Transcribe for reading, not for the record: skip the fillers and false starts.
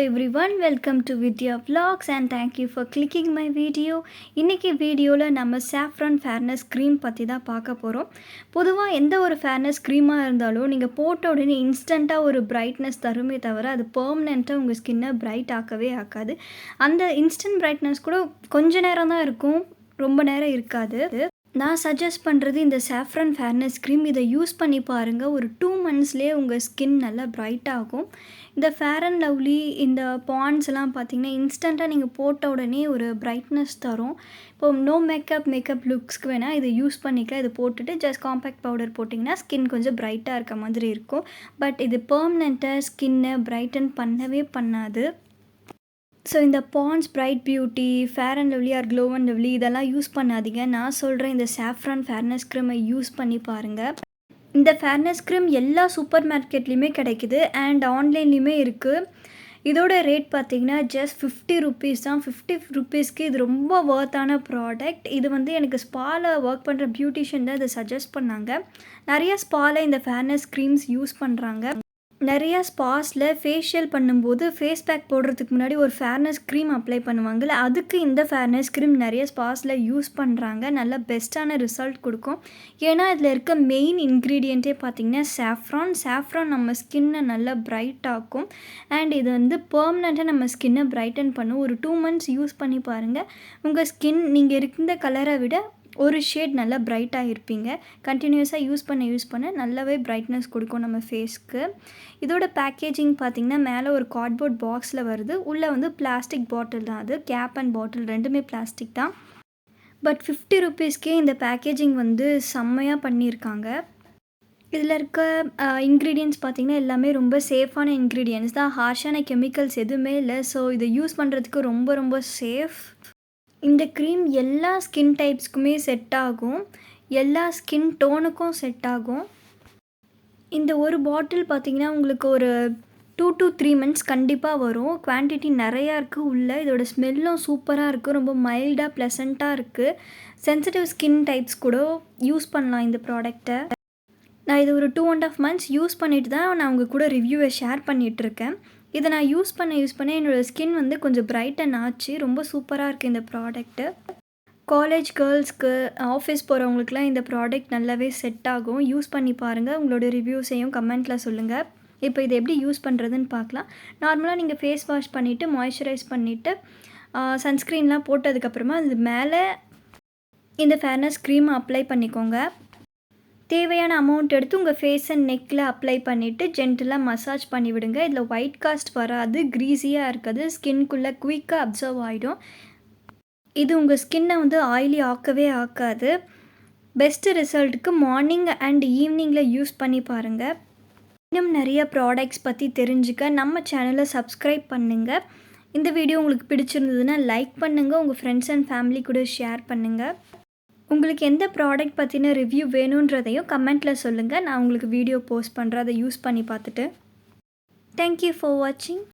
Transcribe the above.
everyone, welcome to Vidya vlogs and thank you for clicking my video. இன்னைக்கு வீடியோல நம்ம saffron fairness cream பத்தி தான் பார்க்க போறோம். பொதுவா எந்த ஒரு fairness cream இருந்தாலும் நீங்க போட்ட உடனே இன்ஸ்டன்ட்டா ஒரு brightness தருமே தவிர அது பெர்மனன்ட்டா உங்க ஸ்கின்னை பிரைட் ஆக்கவே ஆக்காது. அந்த இன்ஸ்டன்ட் பிரைட்னஸ் கூட கொஞ்ச நேரம் தான் இருக்கும், ரொம்ப நேரம் இருக்காது. நான் சஜஸ்ட் பண்ணுறது இந்த saffron fairness cream. இதை யூஸ் பண்ணி பாருங்கள், ஒரு 2 monthsலேயே உங்கள் ஸ்கின் நல்லா பிரைட் ஆகும். இந்த ஃபேர் அண்ட் லவ்லி இந்த பாண்ட்ஸ்லாம் பார்த்தீங்கன்னா இன்ஸ்டண்ட்டாக நீங்கள் போட்ட உடனே ஒரு பிரைட்னஸ் தரும். இப்போ நோ மேக்கப் லுக்ஸ்க்கு வேணால் இதை யூஸ் பண்ணிக்கலாம். இதை போட்டுட்டு ஜஸ்ட் காம்பேக்ட் பவுடர் போட்டிங்கன்னா ஸ்கின் கொஞ்சம் பிரைட்டாக இருக்க மாதிரி இருக்கும். பட் இது பெர்மனெண்ட்டாக ஸ்கின்னை பிரைட்டன் பண்ணவே பண்ணாது. ஸோ இந்த Pond's bright beauty, fair and lovely or glow and lovely இதெல்லாம் யூஸ் பண்ணாதீங்க. நான் சொல்கிறேன் இந்த saffron fairness cream யூஸ் பண்ணி பாருங்கள். இந்த ஃபேர்னஸ் க்ரீம் எல்லா சூப்பர் மார்க்கெட்லேயுமே கிடைக்குது அண்ட் ஆன்லைன்லேயுமே இருக்குது. இதோட ரேட் பார்த்திங்கன்னா ஜஸ்ட் 50 rupees தான். 50 rupeesக்கு இது ரொம்ப வர்த்தான ப்ராடக்ட். இது எனக்கு ஸ்பாவில் ஒர்க் பண்ணுற பியூட்டிஷியன் தான் இதை சஜஸ்ட் பண்ணாங்க. நிறையா ஸ்பாவில் இந்த ஃபேர்னஸ் க்ரீம்ஸ் யூஸ் பண்ணுறாங்க. நிறையா ஸ்பாஸில் ஃபேஷியல் பண்ணும்போது ஃபேஸ் பேக் போடுறதுக்கு முன்னாடி ஒரு ஃபேர்னஸ் க்ரீம் அப்ளை பண்ணுவாங்கள்ல, அதுக்கு இந்த ஃபேர்னஸ் க்ரீம் நிறைய ஸ்பாஸில் யூஸ் பண்ணுறாங்க. நல்ல பெஸ்ட்டான ரிசல்ட் கொடுக்கும். ஏன்னா இதில் இருக்க மெயின் இன்க்ரீடியண்ட்டே பார்த்திங்கன்னா சாஃப்ரான் நம்ம ஸ்கின்னை நல்லா பிரைட் ஆக்கும் அண்ட் இது பெர்மனெண்ட்டாக நம்ம ஸ்கின்னை பிரைட்டன் பண்ணும். ஒரு 2 months யூஸ் பண்ணி பாருங்கள். உங்கள் ஸ்கின் நீங்கள் இருந்த கலரை விட ஒரு ஷேட் நல்லா பிரைட்டாக இருப்பீங்க. கண்டினியூஸாக யூஸ் பண்ண நல்லாவே பிரைட்னஸ் கொடுக்கும் நம்ம ஃபேஸ்க்கு. இதோட பேக்கேஜிங் பார்த்திங்கன்னா மேலே ஒரு கார்ட்போர்ட் பாக்ஸில் வருது. உள்ளே பிளாஸ்டிக் பாட்டில் தான். அது கேப் அண்ட் பாட்டில் ரெண்டுமே பிளாஸ்டிக் தான். பட் 50 rupeesக்கே இந்த பேக்கேஜிங் செம்மையாக பண்ணியிருக்காங்க. இதில் இருக்க இன்க்ரீடியன்ட்ஸ் பார்த்திங்கன்னா எல்லாமே ரொம்ப சேஃபான இன்க்ரீடியன்ட்ஸ் தான். ஹார்ஷான கெமிக்கல்ஸ் எதுவுமே இல்லை. ஸோ இதை யூஸ் பண்ணுறதுக்கு ரொம்ப ரொம்ப சேஃப். இந்த க்ரீம் எல்லா ஸ்கின் டைப்ஸ்க்குமே செட் ஆகும், எல்லா ஸ்கின் டோனுக்கும் செட் ஆகும். இந்த ஒரு பாட்டில் பார்த்திங்கன்னா உங்களுக்கு ஒரு 2 to 3 months கண்டிப்பாக வரும். குவான்டிட்டி நிறையா இருக்குது உள்ளே. இதோட ஸ்மெல்லும் சூப்பராக இருக்குது, ரொம்ப மைல்டாக ப்ளசண்ட்டாக இருக்குது. சென்சிட்டிவ் ஸ்கின் டைப்ஸ் கூட யூஸ் பண்ணலாம் இந்த ப்ராடக்டை. நான் இது ஒரு 2.5 months யூஸ் பண்ணிட்டு தான் நான் உங்கள் கூட ரிவ்யூவை ஷேர் பண்ணிகிட்ருக்கேன். இதை நான் யூஸ் பண்ண என்னோடய ஸ்கின் கொஞ்சம் பிரைட்டன் ஆச்சு. ரொம்ப சூப்பராக இருக்குது இந்த ப்ராடக்ட்டு. காலேஜ் கேர்ள்ஸ்க்கு, ஆஃபீஸ் போகிறவங்களுக்குலாம் இந்த ப்ராடக்ட் நல்லாவே செட் ஆகும். யூஸ் பண்ணி பாருங்கள். உங்களோட ரிவ்யூஸையும் கமெண்ட்டில் சொல்லுங்கள். இப்போ இதை எப்படி யூஸ் பண்ணுறதுன்னு பார்க்கலாம். நார்மலாக நீங்கள் ஃபேஸ் வாஷ் பண்ணிவிட்டு மாய்ஸ்சரைஸ் பண்ணிவிட்டு சன்ஸ்க்ரீன்லாம் போட்டதுக்கப்புறமா அது மேலே இந்த ஃபேர்னஸ் க்ரீமை அப்ளை பண்ணிக்கோங்க. தேவையான அமௌண்ட் எடுத்து உங்கள் ஃபேஸ் அண்ட் நெக்கில் அப்ளை பண்ணிவிட்டு ஜென்டிலாக மசாஜ் பண்ணி விடுங்க. இதில் ஒயிட் காஸ்ட் வராது, க்ரீஸியாக இருக்காது, ஸ்கின்குள்ளே குயிக்காக அப்சர்வ் ஆகிடும். இது உங்கள் ஸ்கின்னை ஆயிலி ஆக்கவே ஆக்காது. பெஸ்ட்டு ரிசல்ட்டுக்கு மார்னிங் அண்ட் ஈவினிங்கில் யூஸ் பண்ணி பாருங்கள். இன்னும் நிறைய ப்ராடக்ட்ஸ் பற்றி தெரிஞ்சுக்க நம்ம சேனலை சப்ஸ்கிரைப் பண்ணுங்கள். இந்த வீடியோ உங்களுக்கு பிடிச்சிருந்ததுன்னா லைக் பண்ணுங்கள், உங்கள் ஃப்ரெண்ட்ஸ் அண்ட் ஃபேமிலி கூட ஷேர் பண்ணுங்கள். உங்களுக்கு எந்த ப்ராடக்ட் பற்றின ரிவ்யூ வேணுன்றதையும் கமெண்ட்டில் சொல்லுங்கள். நான் உங்களுக்கு வீடியோ போஸ்ட் பண்ணுறேன், அதை யூஸ் பண்ணி பார்த்துட்டு. தேங்க்யூ ஃபார் வாட்சிங்.